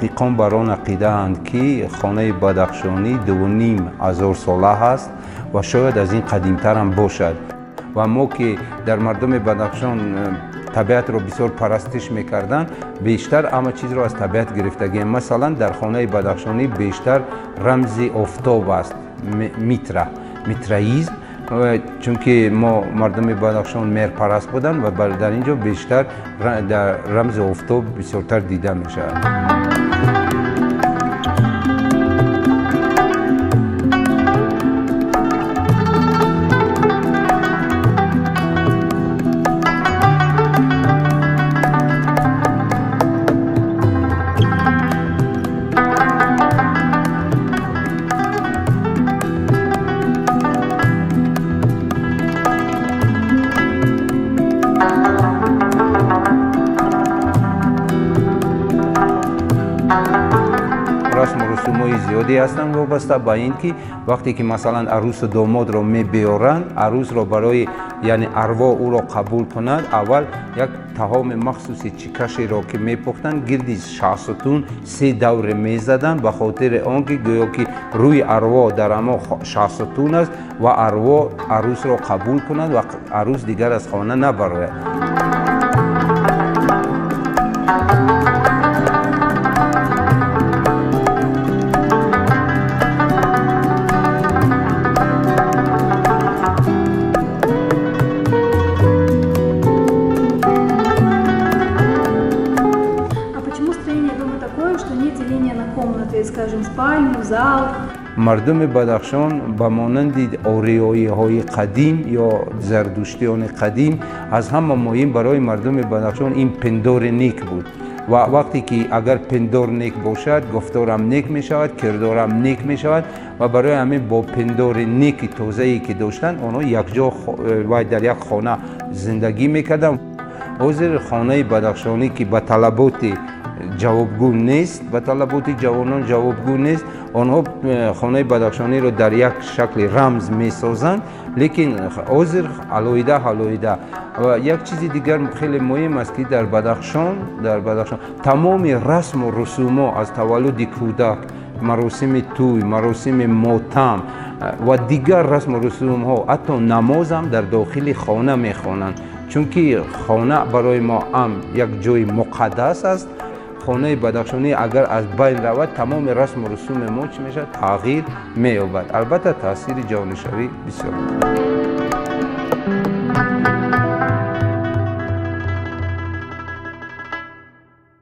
محققان بر آن عقیده‌اند که خانه بدخشانی 2500 ساله است و شاید از این قدیمتر هم باشد و ما که در مردم بدخشان طبیعت را بسیار پرستش میکردن، بیشتر همه چیز را از طبیعت گرفتگی. مثلا در خانه بدخشانی بیشتر رمز آفتاب است، میترائیسم، چون که ما مردم بدخشان مهر پرست بودن و در اینجا بیشتر در رمز آفتاب بسیارتر دیده میشه. رسم و رسوم‌های زیادی هستند وابسته به این که وقتی که مثلا عروس و داماد را میبیارند، عروس را برای یعنی ارواح او را قبول کنند، اول یک طعام مخصوصی چکشی را که میپختند گردی شاهستون 3 دور میزدن به خاطر آنکه گویا که روی ارواح در اما شاهستون است و ارواح عروس را قبول کنند و عروس دیگر از خانه نبراید. Скажем, спальню, зал. مردم بدخشان به مانند آریایی‌های قدیم یا زردشتیان قدیم از همه مهم برای مردم بدخشان این پندار نیک بود و وقتی که اگر پندار نیک باشد گفتارم نیک می شود، کردارم نیک می شود و برای همین با پندار نیک تازه‌ای که داشتن آنها یک جا و در یک خانه زندگی میکردن. حاضر خانه بدخشانی که به طلبات جوابگو نیست، به طلبات جوانان جوابگو نیست، آنها خانه بدخشانی را در یک شکل رمز می سازند، لیکن عذر علایده و یک چیز دیگر خیلی مهم است که در بدخشان تمام رسم و رسوم از تولد کودک، مراسم توی، مراسم ماتم و دیگر رسم و رسوم ها، حتی نماز هم در داخل خانه می خوانند، چون که خانه برای ما هم یک جای مقدس است. خانه بدخشانی اگر از بین رود تمام رسم و رسوم ما چی میشه؟ تغییر می‌یابد. البته تاثیر جانشوی بسیار